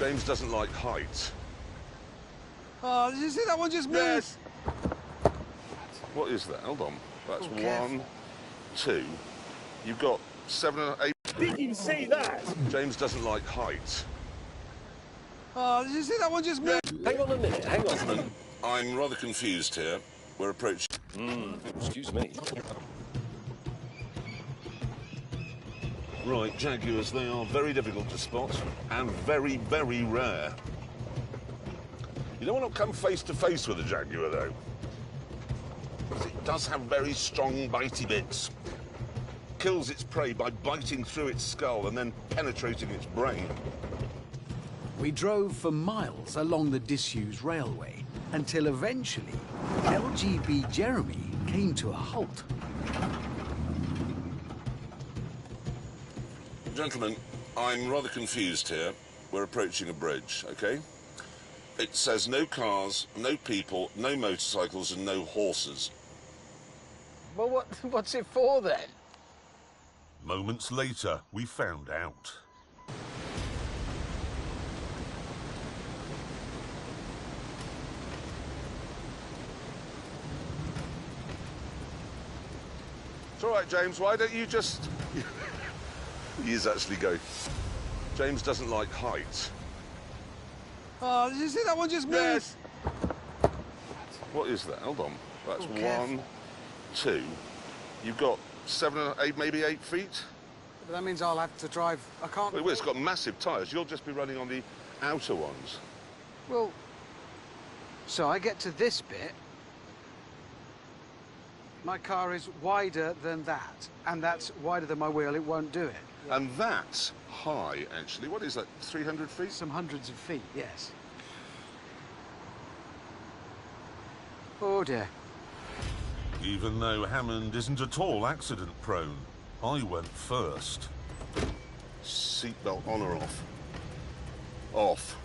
James doesn't like heights. Oh, did you see that one just moved? Yes. What is that? Hold on. That's one, two. You've got 7 and 8. Did you see that? James doesn't like heights. Oh, did you see that one just moved? Hang on a minute, hang on. I'm rather confused here. We're approaching... Excuse me. Right, jaguars, they are very difficult to spot and very, very rare. You don't want to come face to face with a jaguar, though, because it does have very strong bitey bits. Kills its prey by biting through its skull and then penetrating its brain. We drove for miles along the disused railway until eventually LGB Jeremy came to a halt. Gentlemen, I'm rather confused here. We're approaching a bridge, okay? It says no cars, no people, no motorcycles and no horses. Well, what's it for then? Moments later, we found out. It's all right, James, why don't you just... He is actually going. James doesn't like heights. Oh, did you see that one just moved? Yes. What is that? Hold on. That's one, two. You've got 7 and 8, maybe 8 feet. But that means I'll have to drive. I can't. Well, it's got massive tyres. You'll just be running on the outer ones. Well, so I get to this bit. My car is wider than that, and that's wider than my wheel. It won't do it. And that's high, actually. What is that, 300 feet? Some hundreds of feet, yes. Oh, dear. Even though Hammond isn't at all accident-prone, I went first. Seatbelt on or off? Off.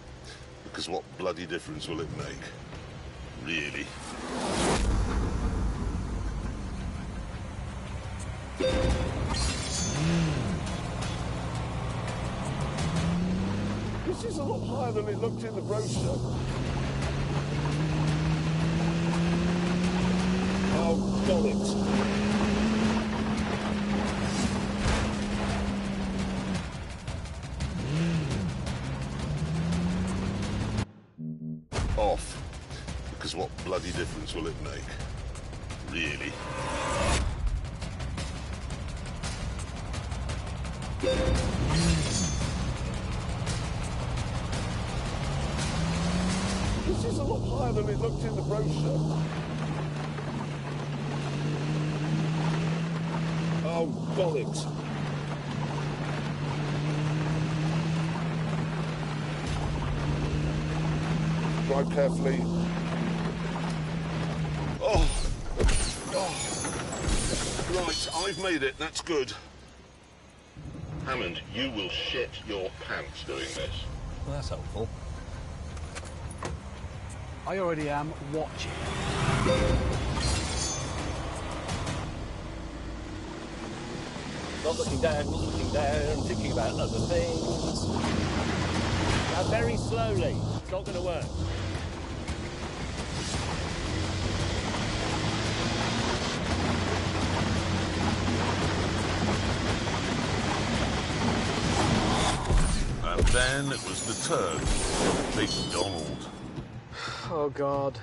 Because what bloody difference will it make? Really? This is a lot higher than it looked in the brochure. Oh, got it. Off. Because what bloody difference will it make? Really? This is a lot higher than it looked in the brochure. Oh, got it. Drive carefully. Oh. Right, I've made it. That's good. Hammond, you will shit your pants doing this. Well, that's helpful. I already am watching. Not looking down, thinking about other things. Now, very slowly. It's not going to work. And then it was the turn of Big Donald. Oh, God.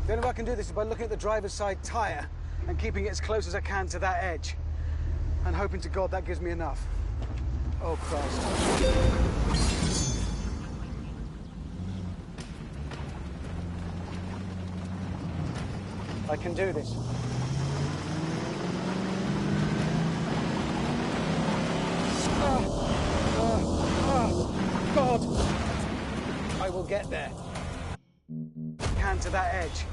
The only way I can do this is by looking at the driver's side tyre and keeping it as close as I can to that edge. And hoping to God that gives me enough. Oh, Christ. I can do this. God! I will get there. Can to that edge.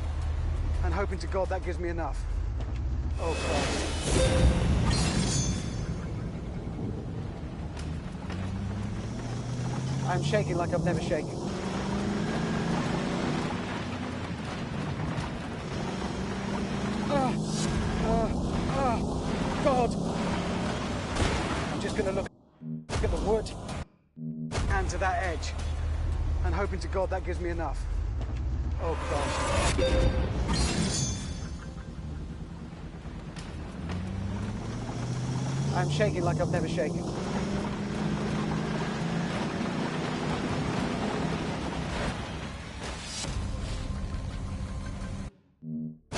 And hoping to God that gives me enough. Oh, Christ. I'm shaking like I've never shaken. hoping to God that gives me enough. Oh, Christ. I'm shaking like I've never shaken.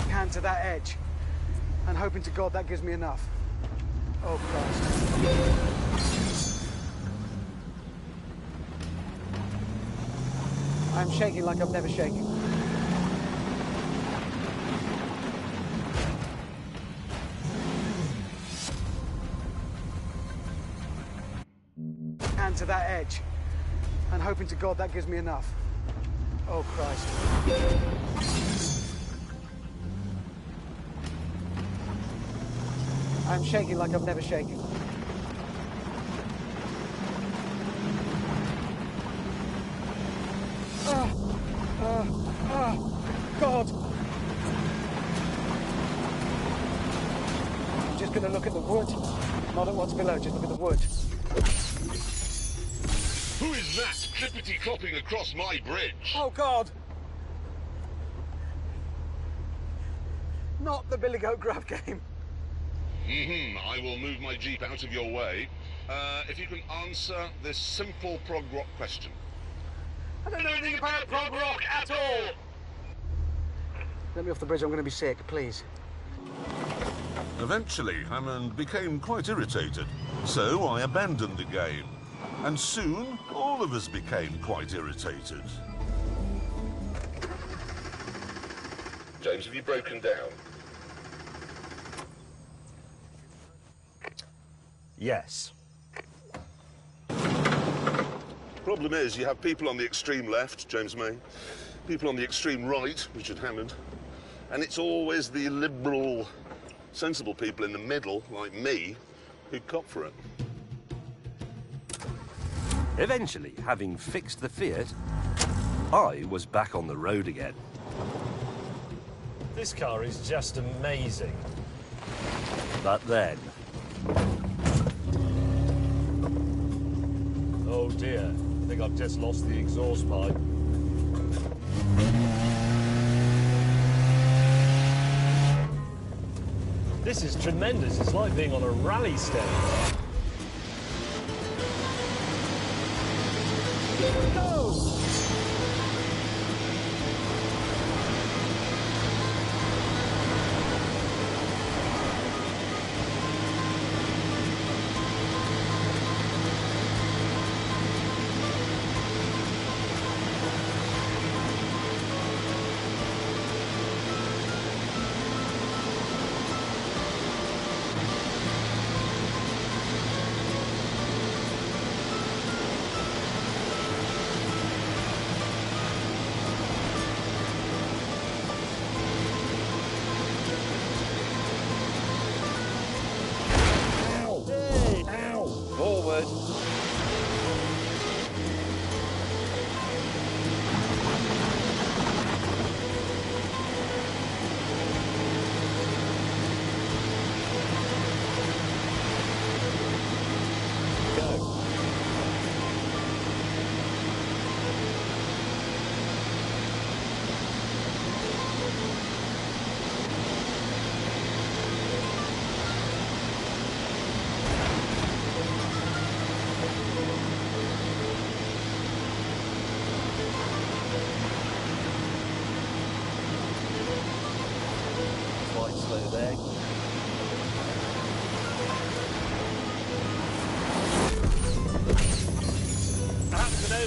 Can to that edge, and hoping to God that gives me enough. Oh, Christ. I'm shaking like I've never shaken. Hand to that edge, and hoping to God that gives me enough. Oh, Christ. I'm shaking like I've never shaken. God! I'm just going to look at the wood. Not at what's below, just look at the wood. Who is that clippity-clopping across my bridge? Oh, God! Not the Billy Goat Grub game. I will move my Jeep out of your way. If you can answer this simple prog rock question. I don't know anything about prog rock at all! Let me off the bridge, I'm going to be sick, please. Eventually, Hammond became quite irritated, so I abandoned the game. And soon, all of us became quite irritated. James, have you broken down? Yes. Problem is, you have people on the extreme left, James May, people on the extreme right, Richard Hammond, and it's always the liberal, sensible people in the middle, like me, who cop for it. Eventually, having fixed the Fiat, I was back on the road again. This car is just amazing. But then, oh dear, I think I've just lost the exhaust pipe. This is tremendous. It's like being on a rally stage. Go! forward.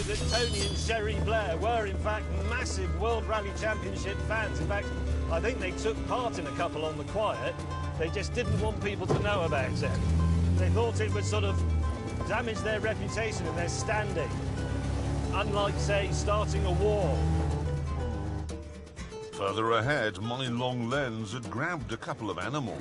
That Tony and Sherry Blair were, in fact, massive World Rally Championship fans. In fact, I think they took part in a couple on the quiet. They just didn't want people to know about it. They thought it would sort of damage their reputation and their standing. Unlike, say, starting a war. Further ahead, my long lens had grabbed a couple of animals.